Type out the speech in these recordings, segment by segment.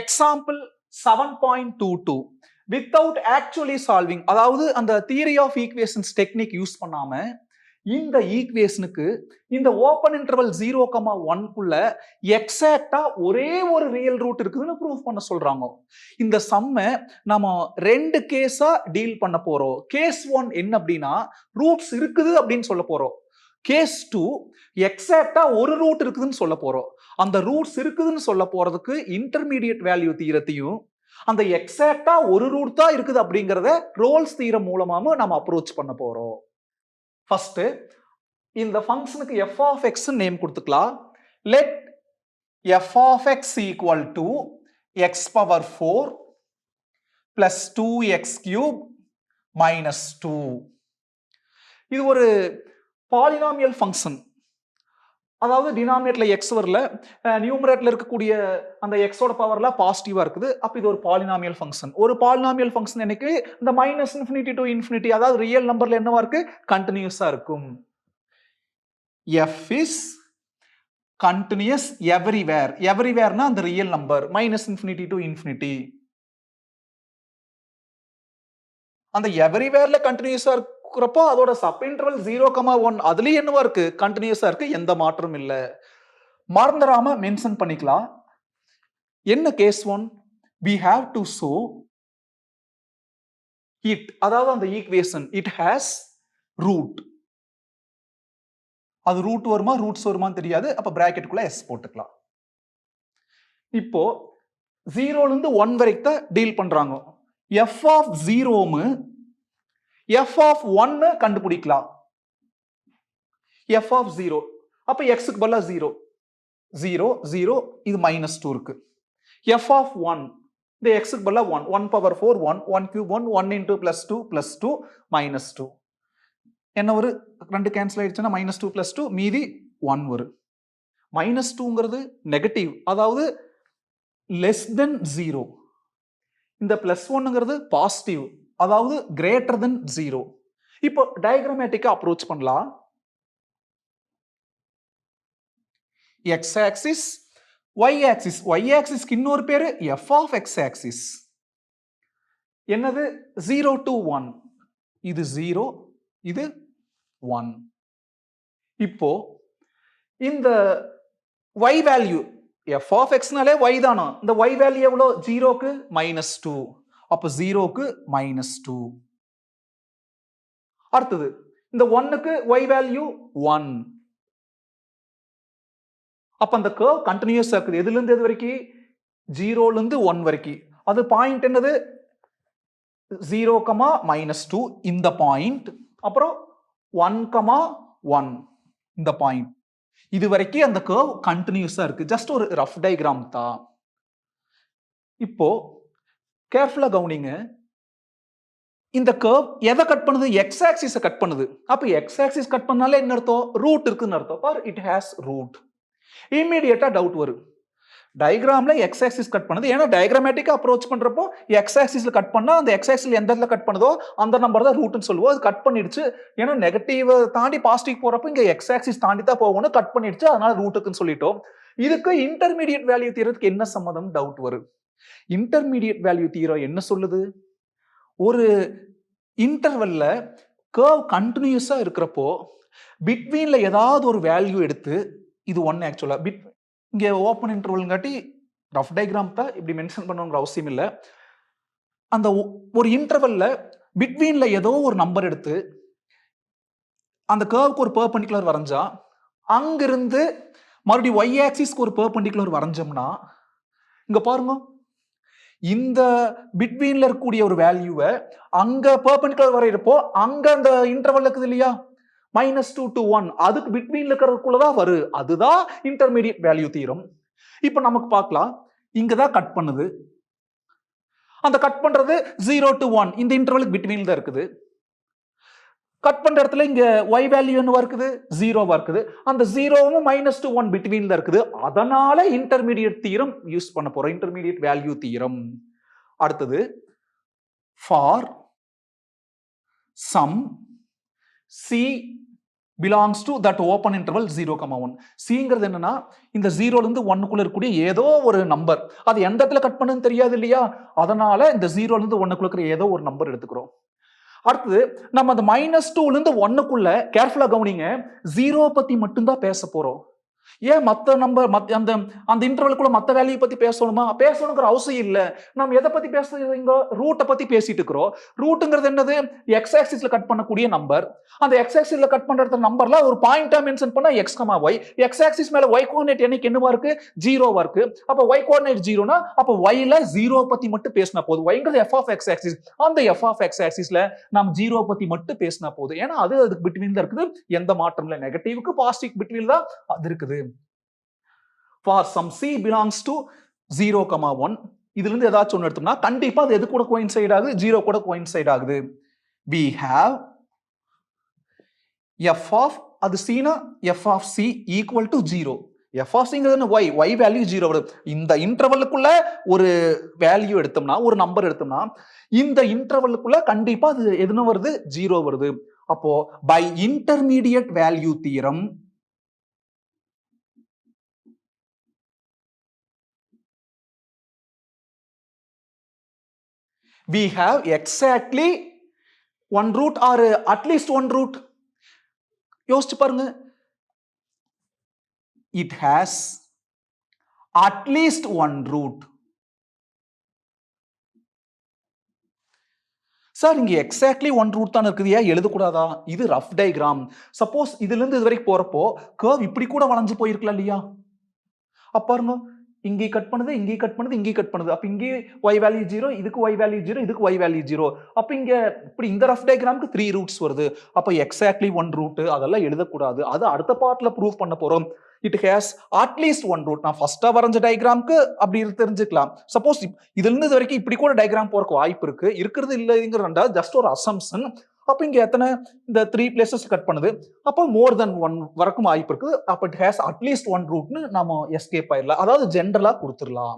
Example 7.22 without actually solving, அதாவது அந்த theory of equations technique use பண்ணாம இந்த ஈக்குவேஷனுக்கு இந்த ஓப்பன் இன்டர்வல் 0,1 குள்ள எக்ஸாக்டா ஒரே ஒரு ரியல் ரூட் இருக்குதுன்னு ப்ரூவ் பண்ண சொல்றாங்க. இந்த சம்மை நம்ம ரெண்டு கேஸா டீல் பண்ண போறோம். கேஸ் 1 என்ன அப்படின்னா ரூட்ஸ் இருக்குது அப்படின்னு சொல்ல போறோம். கேஸ் 2 எக்ஸாக்டா ஒரு ரூட் இருக்குதுன்னு சொல்ல போறோம். அந்த ரூட்ஸ் இருக்குதுன்னு சொல்ல போறதுக்கு இன்டர்மீடியட் வேல்யூ தீரத்தையும் அந்த எக்ஸாக்டா ஒரு ரூட் தான் இருக்குது அப்படிங்கறத ரோல்ஸ் தீரம் மூலமாவும் நம்ம அப்ரோச் பண்ண போறோம். ஃபர்ஸ்ட் இந்த ஃபங்க்ஷனுக்கு f of x நேம் கொடுத்துக்கலாம். let f of x equal to x power 4 plus 2x cube minus 2. இது ஒரு பாலினாமியல் ஃபங்க்ஷன். அதாவது டினாமினேட்டர்ல x வரல, நியூமரேட்டர்ல இருக்கக்கூடிய அந்த x ஓட பவர்ல பாசிட்டிவா இருக்குது. அப்ப இது ஒரு பாலினாமியல் ஃபங்க்ஷன். ஒரு பாலினாமியல் ஃபங்க்ஷன் எனக்கு இந்த -∞ to ∞, அதாவது ரியல் நம்பர்ல என்னவா இருக்கு, கண்டினியூஸா இருக்கும். f is continuous everywhere. everywhereனா அந்த ரியல் நம்பர் -∞ to ∞. அந்த எவரிவேர்ல கண்டினியூஸா இருக்கிறப்போ அதோட சப் இன்டர்வல் 0,1 அதுலயும் என்னவா இருக்கு, கண்டினியூஸா இருக்கு, எந்த மாற்றமும் இல்ல. மறந்துடாம மென்ஷன் பண்ணிக்கலாம். என்ன case 1, we have to show it, அதாவது அந்த ஈக்குவேஷன் it has root. அது ரூட் வருமா ரூட்ஸ் வருமான்னு தெரியாது. அப்ப பிராக்கெட்டுக்குள்ள s போட்டுக்கலாம். இப்போ 0ல இருந்து 1 வரைக்கும் டீல் பண்றாங்க. f of 0 f of 1 கண்டுபிடிக்கலாம். f of 0 அப்ப x க்கு பதிலா 0 0 0, இது -2 இருக்கு. f of 1 இந்த x க்கு பதிலா 1 1 power 4 1 1 cube 1 1 into +2 +2 -2. என்ன ஒரு 2 கேன்சல் ஆயிடுச்சுன்னா -2 +2 மீதி 1 வரும். -2ங்கிறது நெகட்டிவ், அதாவது less than 0. இந்த +1ங்கிறது பாசிட்டிவ், அதாவது greater than 0. இப்போ டயக்ராமேட்டிக்கா அப்ரோச் பண்ணலாம். x axis y axis, y axis க்கு இன்னொரு பேரு f of x axis. என்னது 0 to 1, இது 0 இது 1. இப்போ இந்த y value f of x நாலே y தானா, இந்த y வேல்யூ எவ்வளவு, 0க்கு -2, அப்ப 0க்கு -2. அடுத்தது இந்த 1க்கு y வேல்யூ 1, அப்ப அந்த கர்வ் கண்டினியூஸா இருக்குது. எதுல இருந்து எது வரைக்கும், 0ல இருந்து 1 வரைக்கும். அது பாயிண்ட் என்னது 0, -2 இந்த பாயிண்ட், அப்புறம் 1, 1 இந்த பாயிண்ட். இது வரைக்கும் அந்த கர்வ் கண்டினியூஸா இருக்கு. ஜஸ்ட் ஒரு ரஃப் டயக்ராம் தான். இப்போ கேர்ஃபுல்லா கவனிங்க. இந்த கர்வ் எதை கட் பண்ணுது, x ஆக்சிஸை கட் பண்ணுது. அப்ப x ஆக்சிஸ் கட் பண்ணாலே என்ன அர்த்தம், ரூட் இருக்குன்னு அர்த்தம். பார் இட் ஹேஸ் ரூட். இமிடியேட்டா டவுட் வரும், டயக்ராம்ல x ஆக்சிஸ் கட் பண்ணுது. ஏன்னா டயக்ராமேட்டிக்கா அப்ரோச் பண்றப்போ x ஆக்சிஸ்ல கட் பண்ணா அந்த x ஆக்சிஸ்ல எந்த இடத்துல கட் பண்ணுதோ அந்த நம்பர் தான் ரூட்னு சொல்லுவோம். அது கட் பண்ணிடுச்சு, ஏன்னா நெகட்டிவ் தாண்டி பாசிட்டிவ் போறப்போ இங்க x ஆக்சிஸ் தாண்டி தான் போகணும், கட் பண்ணிடுச்சு, அதனால ரூட்டுக்குன்னு சொல்லிட்டோம். இதுக்கு இன்டர்மீடியட் வேல்யூ தீரத்துக்கு என்ன சம்மதம் டவுட் வரும். இன்டர்மீடியட் வேல்யூ தீரம் என்ன சொல்லுது, ஒரு இன்டர்வல்ல கர்வ் கண்டினியூஸா இருக்கிறப்போ பிட்வீன்ல ஏதாவது ஒரு வேல்யூ எடுத்து, இது 1 ஆக்சுவலா இங்க ஓப்பன் இன்டர்வல்ங்காட்டி ரஃப் டயக்ராம் தான் இப்படி மென்ஷன் பண்ணணுங்கிற அவசியம் இல்லை. அந்த ஒரு இன்டர்வல்ல பிட்வீன்ல ஏதோ ஒரு நம்பர் எடுத்து அந்த கர்வுக்கு ஒரு பெர்பெண்டிகுலர் வரைஞ்சா, அங்கிருந்து மறுபடியும் y ஆக்சிஸ்க்கு ஒரு பெர்பெண்டிகுலர் வரைஞ்சோம்னா, இங்க பாருங்க இந்த பிட்வீன்ல இருக்கக்கூடிய ஒரு வேல்யூவை அங்க பெர்பெண்டிகுலர் வரையறப்போ அங்க அந்த இன்டர்வல் இருக்குது இல்லையா, -2 to 1, அதுக்கு பிட்வீன்ல இருக்கிறதுக்குள்ளதான் வரும். அதுதான் இன்டர்மீடியட் வேல்யூ தீரம். இப்ப நமக்கு பார்க்கலாம், இங்கதான் கட் பண்ணுது. அந்த கட் பண்றது 0 to 1 இந்த இன்டர்வலுக்கு பிட்வீன்ல தான் இருக்குது. கட் பண்ற இடத்துல இங்க y வேல்யூ என்னவா இருக்குது, 0வா இருக்குது. அந்த 0வும் -to 1 பிட்வீன்ல இருக்குது. அதனால இன்டர்மீடியட் தீரம் யூஸ் பண்ண போறோம், இன்டர்மீடியட் வேல்யூ தீரம். அடுத்தது for some c belongs to that open interval 0,1. சிங்கிறது என்னன்னா இந்த 0ல இருந்து 1க்குள்ள இருக்கக்கூடிய ஏதோ ஒரு நம்பர், அது எந்த இடத்துல கட் பண்ணுன்னு தெரியாது இல்லையா, அதனால இந்த 0ல இருந்து 1க்குள்ள இருக்கிற ஏதோ ஒரு நம்பர் எடுத்துக்கிறோம். அடுத்து நம்ம அந்த -2ல இருந்து 1க்குள்ள கேர்ஃபுல்லா கவனிங்க, 0 பத்தி மட்டும்தான் பேச போறோம். ஏன் மத்த நம்பர் அந்த அந்த இன்டர்வலுக்குள்ள மத்த வேல்யூ பத்தி பேசணுமா? பேசணுங்கிற அவசியம் இல்ல. நம்ம எதை பத்தி பேசுறீங்க? ரூட்டை பத்தி பேசிட்டு இருக்கிறோம். ரூட்டுங்கிறது என்னது? எக்ஸ் ஆக்சிஸ்ல கட் பண்ணக்கூடிய நம்பர். அந்த எக்ஸ் ஆக்சிஸ்ல கட் பண்ற நம்பர்ல ஒரு பாயிண்டா மென்ஷன் பண்ணா X comma Y. X axis மேல ஒய் கோஆர்டினேட் என்னைக்கு என்னவா இருக்கு? 0வா இருக்கு. அப்ப ஒய் கோஆர்டினேட் 0னா அப்ப ஒய்ல 0 பத்தி மட்டும் பேசினா போதும். ஒய்ங்கிறது எஃப் ஆஃப் எக்ஸ் ஆக்சிஸ். அந்த எஃப் ஆஃப் எக்ஸ் ஆக்சிஸ்ல நாம் 0 பத்தி மட்டும் பேசினா போதும். ஏன்னா அதுக்கு பிட்வீன்ல இருக்குது. எந்த மாற்றம் இல்ல. நெகட்டிவ்க்கு பாசிட்டிவ் பிட்வீன் தான் அது இருக்குது. For some c belongs to 0,1, இதுல இருந்து ஏதாச்சும் ஒன்னு எடுத்தோம்னா கண்டிப்பா அது எது கூட கோயின்சைட் ஆகுது? 0 கூட கோயின்சைட் ஆகுது. We have f of அது c னா f of c equal to 0. f of cங்கிறது என்ன? y வேல்யூ 0 வருது. இந்த இன்டர்வலுக்குள்ள ஒரு வேல்யூ எடுத்தோம்னா, ஒரு நம்பர் எடுத்தோம்னா, இந்த இன்டர்வலுக்குள்ள கண்டிப்பா அது எதுன வருது? 0 வருது. அப்போ by intermediate value theorem we have exactly one root or at least one root. யோசிச்சு பாருங்க. It has at least one root. Sir இங்க எக்ஸாக்ட்லி ஒன் ரூட் தான் இருக்குது, ஏன் எழுதக்கூடாதா? இது ரஃப் டயக்ராம். சப்போஸ் இதுல இருந்து இது வரைக்கும் போறப்போ கர்வ் இப்படி கூட வளைஞ்சு போயிருக்கலாம் இல்லையா? அப்ப பாருங்க, இங்கே கட் பண்ணுது, இங்கே கட் பண்ணுது, இங்கே கட் பண்ணுது. அப்ப இங்கே y வேல்யூ 0, இதுக்கு y வேல்யூ 0, இதுக்கு y வேல்யூ 0. அப்ப இங்க இப்படி இந்த ரஃப் டயக்ராமுக்கு 3 ரூட்ஸ் வருது. அப்ப எக்ஸாக்ட்லி ஒன் ரூட் அதெல்லாம் எழுதக்கூடாது. அது அடுத்த பார்ட்ல ப்ரூவ் பண்ண போறோம். It has at least one root. நான் ஃபர்ஸ்டா வரைஞ்ச டயக்ராமுக்கு அப்படி தெரிஞ்சுக்கலாம். சப்போஸ் இதுல இருந்து இது வரைக்கும் இப்படி கூட டயக்ராம் போறதுக்கு வாய்ப்பு இருக்கு. இருக்கிறது இல்லைங்கிறதா ஜஸ்ட் ஒரு அசம்ஷன். அப்ப இங்க எத்தனை இந்த 3 பிளேசஸ் கட் பண்ணுது. அப்ப மோர் தென் 1 வரைக்கும் வாய்ப்பு இருக்கு. அப்ப இட் ஹேஸ் அட்லீஸ்ட் ஒன் ரூட்னு நாம எஸ்கேப் ஆயிடலாம். அதாவது ஜெனரலா கொடுத்துடலாம்.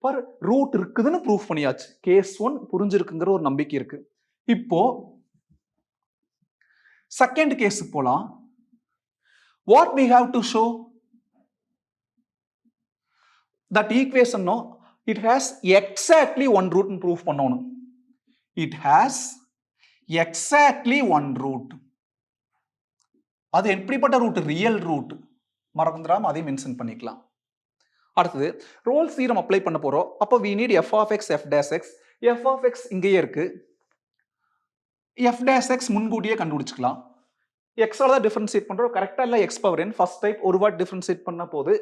பாரு, ரூட் இருக்குதுன்னு ப்ரூஃப் பண்ணியாச்சு. கேஸ் 1 புரிஞ்சிருக்குங்கிற ஒரு நம்பிக்கை இருக்கு. இப்போ செகண்ட் கேஸுக்கு போலாம். What we have to show? That equation, no, it has exactly one root ன்னு proof பண்ணணும். It has exactly one root. அது எப்படிப்பட்ட ரூட்? Real root. மறந்துடாம அதை மென்ஷன் பண்ணிக்கலாம். அடுத்தது ரோல்ஸ் தியரம் அப்ளை பண்ண போறோம். அப்போ we need f of x, f dash x. f of x இங்கேயே இருக்கு. f dash x முன்கூட்டியே கண்டுபிடிச்சுக்கலாம். x ஆல தான் டிஃபரன்ஷியேட் பண்றோம். கரெக்டா இல்ல x power n first type ஒரு வாட் டிஃபரன்ஷியேட் பண்ணா போது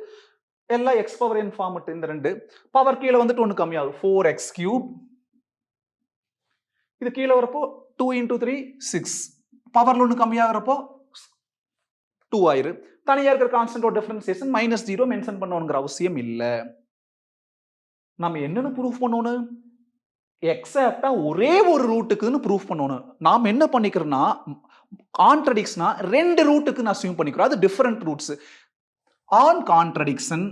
எல்லாம் x பவர் n ஃபார்மட். இந்த ரெண்டு பவர் கீழே வந்துட்டு ஒன்னு கம்மியாகும். 4x3. இது கீழே வரப்போ 2 into 3 6. பவர்ல ஒன்னு கம்மியாகிறப்போ 2 ஆயிரு. தனியா இருக்கிற கான்ஸ்டன்ட் டிஃபரன்சியேஷன் -0 மென்ஷன் பண்ணணுங்கிற அவசியம் இல்ல. நம்ம என்னன்னு ப்ரூஃப் பண்ணணும்? எக்ஸாக்ட்டா ஒரே ஒரு ரூட்டுக்குன்னு ப்ரூஃப் பண்ணணும். நாம என்ன பண்ணிக்கிறோம்னா கான்ட்ரடிக்ஷனா ரெண்டு ரூட்டுக்கு நான் அஸ்யூம் பண்ணிக்கிறோம். அது different roots. On contradiction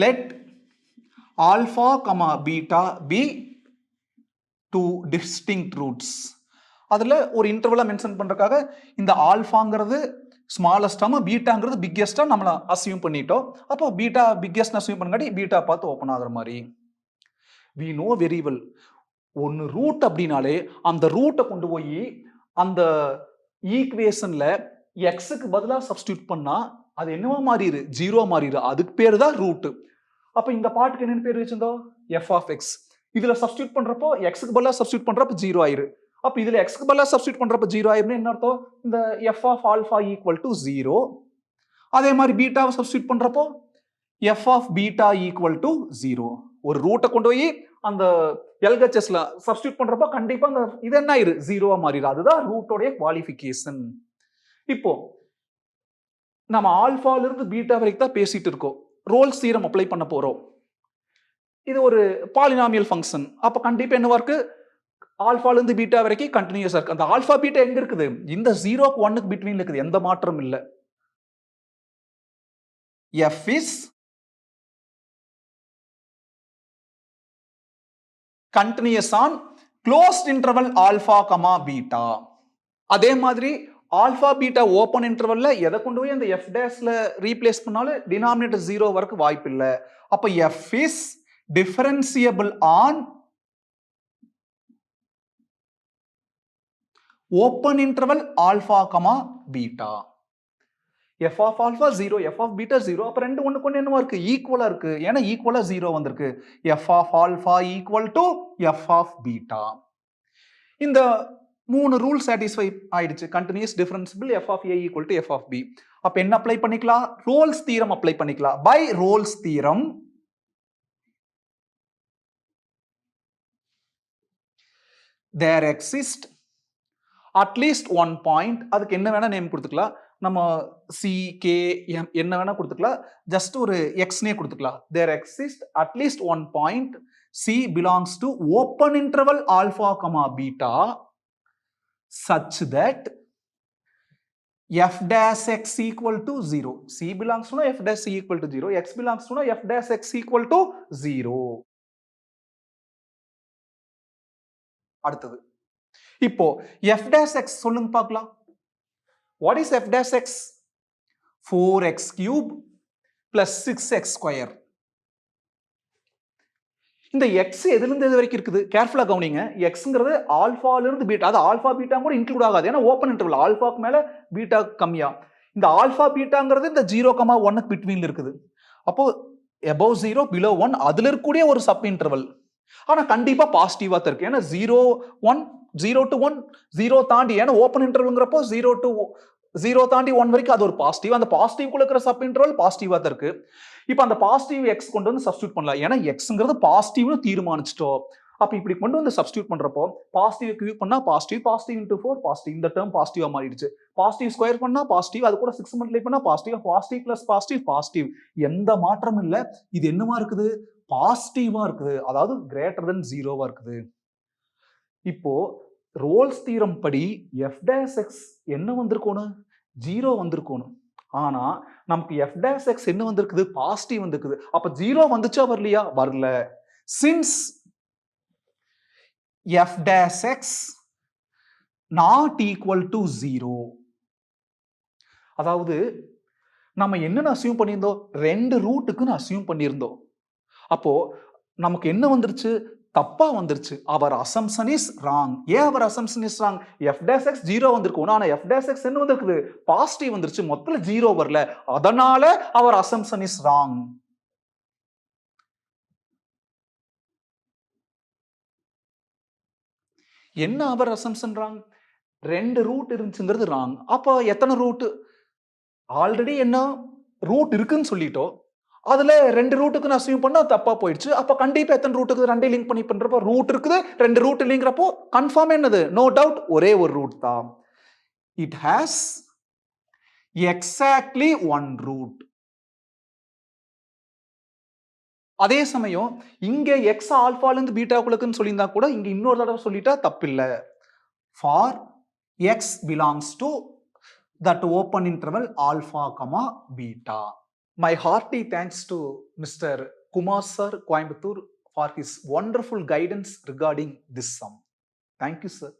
let alpha comma beta be two distinct roots. அதுல ஒரு இன்டர்வலை மென்ஷன் பண்றதுக்காக இந்த ஆல்பாங்கிறது ஸ்மாலஸ்டாம பீட்டாங்கிறது பிக்கெஸ்டா நம்மள அஸ்யூம் பண்ணிட்டோம். அப்போ பீட்டா பிக்கெஸ்ட் அஸ்யூம் பண்ணங்காட்டி பீட்டா பார்த்து ஓப்பன் ஆகுற மாதிரி. we know very well ஒன்னு ரூட் அப்படினாலே அந்த ரூட்டை கொண்டு போய் அந்த ஈக்குவேஷன்ல எக்ஸுக்கு பதிலா சப்ஸ்டியூட் பண்ணா அது என்னவா மாறிடு? 0 மாறிடு. அதுக்கு பேரு தான் ரூட். அப்ப இந்த பார்ட்டுக்கு என்ன பேர் வச்சிருந்தோம்? f of x. இதுல சப்ஸ்டியூட் பண்றப்போ எக்ஸுக்கு பதிலா சப்ஸ்டியூட் பண்றப்போ 0 ஆயிரு. அப்ப இதுல எக்ஸ்க்கு பதிலா சப்ஸ்டியூட் பண்றப்ப 0 ஆயிரும்னு என்ன அர்த்தம்? இந்த f of alpha equal to 0. அதே மாதிரி பீட்டாவை சப்ஸ்டியூட் பண்றப்போ f of beta equal to 0. ஒரு ரூட்டை கொண்டு போய் அந்த எல்ஹெச்எஸ்ல சப்ஸ்டியூட் பண்றப்ப கண்டிப்பா அந்த இது என்ன ஆயிரு? 0வா மாறிடு. அதுதான் ரூட்டோட குவாலிஃபிகேஷன். இப்போ நம்ம ஆல்பால இருந்து பீட்டா வரைக்கும் தான் பேசிட்டு இருக்கோம். ரோல்ஸ் தியரம் அப்ளை பண்ண போறோம். இது ஒரு பாலினாமியல் ஃபங்க்ஷன். அப்ப கண்டிப்பா என்னவா இருக்கு? ஆல்பால இருந்து பீட்டா வரைக்கும் கண்டினியூஸா இருக்கு. அந்த ஆல்பா பீட்டா எங்க இருக்குது? இந்த 0க்கு 1க்கு பிட்வீன்ல இருக்குது. எந்த மாற்றமும் இல்ல. f is continuous on closed interval alpha comma beta. அதே மாதிரி ஆல்பா பீட்டா ஓப்பன் இன்டர்வல்ல எதை கொண்டு போய் அந்த எஃப் டேஷ்ல ரீப்ளேஸ் பண்ணாலும் டினாமினேட்டர் 0 வரைக்கும் வாய்ப்பு இல்லை. அப்ப F is differentiable on open interval alpha comma beta. F of alpha 0, F of beta 0. அப்ப ரெண்டு ஒண்ணுக்கு ஒண்ணு என்னவா இருக்கு? ஈக்குவலா இருக்கு. ஏன்னா ஈக்குவலா 0 வந்திருக்கு. F of alpha equal to F of beta. இந்த மூணு ரூல் சாட்டிஸ்ஃபை ஆயிடுச்சு. Continuous differentiable F of A equal to F of B. அப்ப என்ன அப்ளை பண்ணிக்கலாம்? ரோல்ஸ் தியரம் அப்ளை பண்ணிக்கலாம். By Rolle's theorem there exist at least one point. அதுக்கு என்ன வேணா நேம் கொடுத்துக்கலாம். நம்ம சி கே எம் என்ன வேணா கொடுத்துக்கலாம். ஜஸ்ட் ஒரு எக்ஸ்னே கொடுத்துக்கலாம். there exist at least one point c belongs to open interval alpha comma beta such that f dash x equal to 0. c belongs to f dash c equal to 0. x belongs to f dash x equal to 0. அடுத்தது இப்போ f dash x சொல்லுங்க பார்க்கலாம். what is f dash x? 4x cube plus 6x square. இந்த x எதுல இருந்து எது வரைக்கும் இருக்குது? கேர்ஃபுல்லா கவனிங்க. xங்கிறது ஆல்பால இருந்து பீட்டா. அது ஆல்பா பீட்டா கூட இன்க்ளூட் ஆகாது. ஏன்னா ஓபன் இன்டர்வல் ஆல்பாக்கு மேல பீட்டா கம்மியா. இந்த ஆல்பா பீட்டாங்கிறது இந்த 0,1 பிட்வீன்ல இருக்குது. அப்போ above 0 below 1 அதுல இருக்கக்கூடிய ஒரு சப் இன்டர்வல். ஆனா கண்டிப்பா பாசிட்டிவா தான் இருக்கு. ஏன்னா 0 to 1 0 தாண்டி, ஏன்னா ஓபன் இன்டர்வல்ங்கிறப்போ 0 to 0 தாண்டி 1 வரைக்கும் அது ஒரு பாசிட்டிவ். அந்த பாசிட்டிவ்க்குள்ள இருக்கிற சப் இன்டர்வல் பாசிட்டிவா தான் இருக்கு. இப்போ அந்த பாசிட்டிவ் எக்ஸ் கொண்டு வந்து சப்ஸ்டியூட் பண்ணலாம். ஏன்னா எக்ஸ்ங்கிறது பாசிட்டிவ்னு தீர்மானிச்சிட்டோம். அப்ப இப்படி கொண்டு வந்து சப்ஸ்டியூட் பண்றப்போ பாசிட்டிவ் கியூப் பண்ணா பாசிட்டிவ், பாசிட்டிவ் இன்டூ 4 பாசிட்டிவ். இந்த டேர்ம் பாசிட்டிவா மாறிடுச்சு. பாசிட்டிவ் ஸ்கொயர் பண்ணா பாசிட்டிவ், அது கூட 6 மல்டிப்ளை பண்ணா positive. Positive plus positive positive. எந்த மாற்றமும் இல்ல. இது என்னவா இருக்குது? பாசிட்டிவா இருக்குது. அதாவது கிரேட்டர் தென் 0வா இருக்குது. இப்போ ரோல்ஸ் தியரம் படி எஃப் டேஷ் எக்ஸ் என்ன வந்திருக்கணும்? 0 வந்திருக்கணும். ஆனா நமக்கு எஃப் டேஷ் எக்ஸ் என்ன வந்திருக்குது? பாசிட்டிவ் வந்திருக்குது. அப்ப 0 வந்துச்சா வரலையா? வரல. Since F dash X not equal to 0, அதாவது நம்ம என்னன்னு அசியூம் பண்ணியிருந்தோம்? 2 ரூட்டுக்குன்னு அசியூம் பண்ணியிருந்தோம். அப்போ நமக்கு என்ன வந்துருச்சு? தப்பா வந்துருச்சு. அவர் அசம்ஷன் இஸ் ராங். ஏன் அவர் assumption is wrong? F dash X 0 வந்திருக்கும். ஆனா எஃப் டேஷ் எக்ஸ் என்ன வந்திருக்குது? பாசிட்டிவ் வந்துருச்சு. மொத்தத்துல 0 வரல. அதனால அவர் அசம்ஷன் இஸ் ராங். என்ன அவர் அசம்ஷன் ராங்? 2 ரூட் இருந்துச்சுங்கிறது ராங். அப்ப எத்தனை ரூட்? ஆல்ரெடி என்ன ரூட் இருக்குன்னு சொல்லிட்டோம். அதுல 2 ரூட்டுக்கு நான் அசியூம் பண்ணா தப்பா போயிடுச்சு. அப்ப கண்டிப்பா எத்தனை ரூட்டுக்கு? 2 லிங்க் பண்ணி பண்றப்ப ரூட் இருக்குது. 2 ரூட் இல்லைங்கிறப்போ கன்ஃபார்ம் என்னது? நோ டவுட் ஒரே ஒரு ரூட் தான். It has exactly 1 root. அதே சமயம் இங்க எக்ஸ் ஆல்பால இருந்து பீட்டாக்குள்ளக்குன்னு சொல்லியிருந்தா கூட இங்க இன்னொரு தடவை சொல்லிட்டா தப்பில்லை. For X belongs to that open interval alpha comma beta. My hearty thanks to Mr. Kumar sir, Coimbatore, for his wonderful guidance regarding this sum. Thank you, sir.